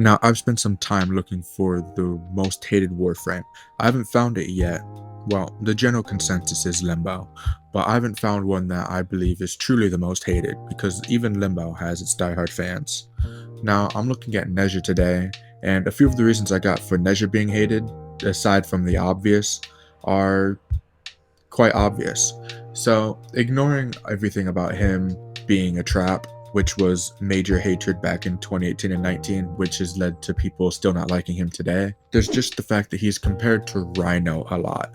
Now, I've spent some time looking for the most hated Warframe. I haven't found it yet. Well, the general consensus is Limbo, but I haven't found one that I believe is truly the most hated, because even Limbo has its diehard fans. Now, I'm looking at Nezha today, and a few of the reasons I got for Nezha being hated, aside from the obvious, are quite obvious. So, ignoring everything about him being a trap, which was major hatred back in 2018 and 19, which has led to people still not liking him today, there's just the fact that he's compared to Rhino a lot.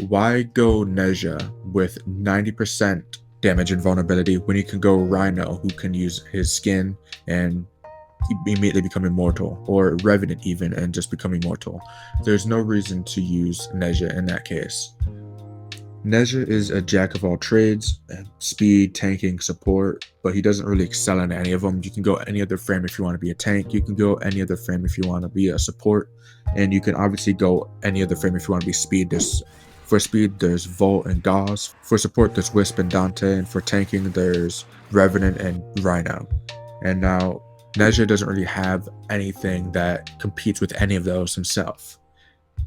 Why go Nezha with 90% damage and vulnerability when you can go Rhino, who can use his skin and immediately become immortal, or Revenant even and just become immortal? There's no reason to use Nezha in that case. Nezha is a jack of all trades, speed, tanking, support, but he doesn't really excel in any of them. You can go any other frame if you want to be a tank, you can go any other frame if you want to be a support, and you can obviously go any other frame if you want to be speed. For speed, there's Volt and Gauss. For support, there's Wisp and Dante, and for tanking, there's Revenant and Rhino. And now, Nezha doesn't really have anything that competes with any of those himself.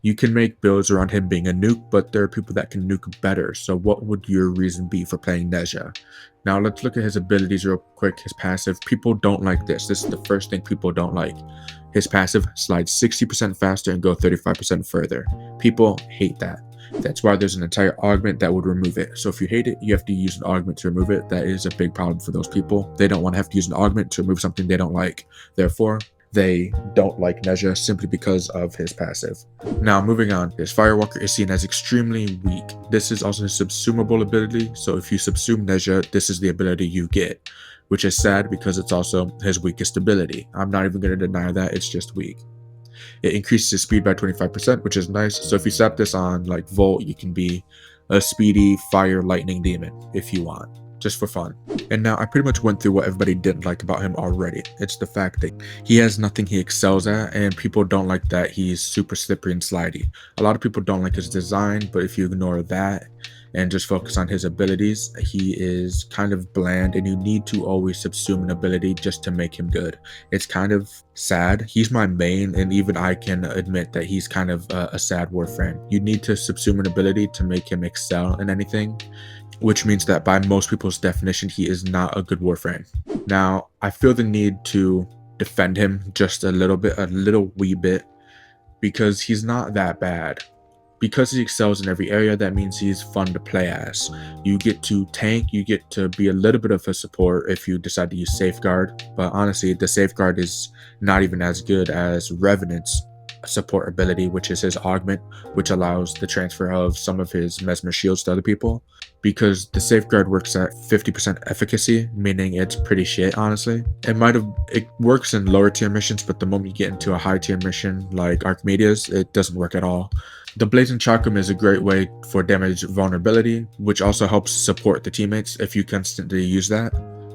You can make builds around him being a nuke, but there are people that can nuke better, so what would your reason be for playing Nezha? Now let's look at his abilities real quick. His passive, people don't like this. This is the first thing people don't like. His passive, slide 60% faster and go 35% further. People hate that. That's why there's an entire augment that would remove it. So if you hate it, you have to use an augment to remove it. That is a big problem for those people. They don't want to have to use an augment to remove something they don't like. Therefore, they don't like Nezha simply because of his passive. Now, moving on, his Firewalker is seen as extremely weak. This is also his subsumable ability, so if you subsume Nezha, this is the ability you get, which is sad because it's also his weakest ability. I'm not even going to deny that, it's just weak. It increases his speed by 25%, which is nice, so if you slap this on like Volt, you can be a speedy fire lightning demon if you want, just for fun. And now I pretty much went through what everybody didn't like about him already. It's the fact that he has nothing he excels at, and people don't like that he's super slippery and slidey. A lot of people don't like his design, but if you ignore that and just focus on his abilities, he is kind of bland, and you need to always subsume an ability just to make him good. It's kind of sad. He's my main, and even I can admit that he's kind of a sad Warframe. You need to subsume an ability to make him excel in anything, which means that by most people's definition, he is not a good Warframe. Now, I feel the need to defend him just a little wee bit, because he's not that bad. Because he excels in every area, that means he's fun to play as. You get to tank, you get to be a little bit of a support if you decide to use Safeguard, but honestly, the Safeguard is not even as good as Revenant's support ability, which is his augment, which allows the transfer of some of his mesmer shields to other people, because the Safeguard works at 50% efficacy, meaning it's pretty shit, honestly. It works in lower tier missions, but the moment you get into a high tier mission like Archimedes, it doesn't work at all. The Blazing Chakram is a great way for damage vulnerability, which also helps support the teammates if you constantly use that.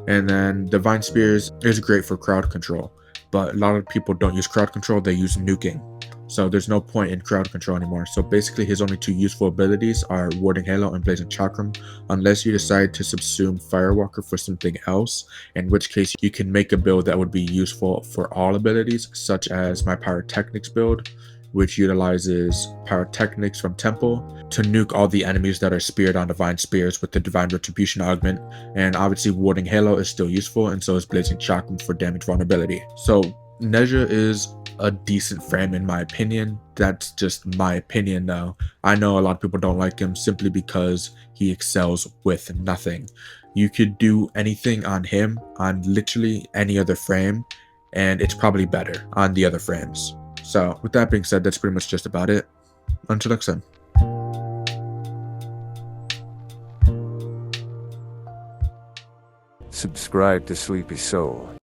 And then Divine Spears is great for crowd control, but a lot of people don't use crowd control, they use nuking. So there's no point in crowd control anymore. So basically his only two useful abilities are Warding Halo and Blazing Chakram, unless you decide to subsume Firewalker for something else, in which case you can make a build that would be useful for all abilities, such as my Pyrotechnics build, which utilizes Pyrotechnics from Temple to nuke all the enemies that are speared on Divine Spears with the Divine Retribution augment, and obviously Warding Halo is still useful, and so is Blazing Chakram for damage vulnerability. So Nezha is a decent frame in my opinion. That's just my opinion though. I know a lot of people don't like him simply because he excels with nothing. You could do anything on him on literally any other frame, and it's probably better on the other frames. So with that being said, that's pretty much just about it. Until next time. Subscribe to Sleepy Soul.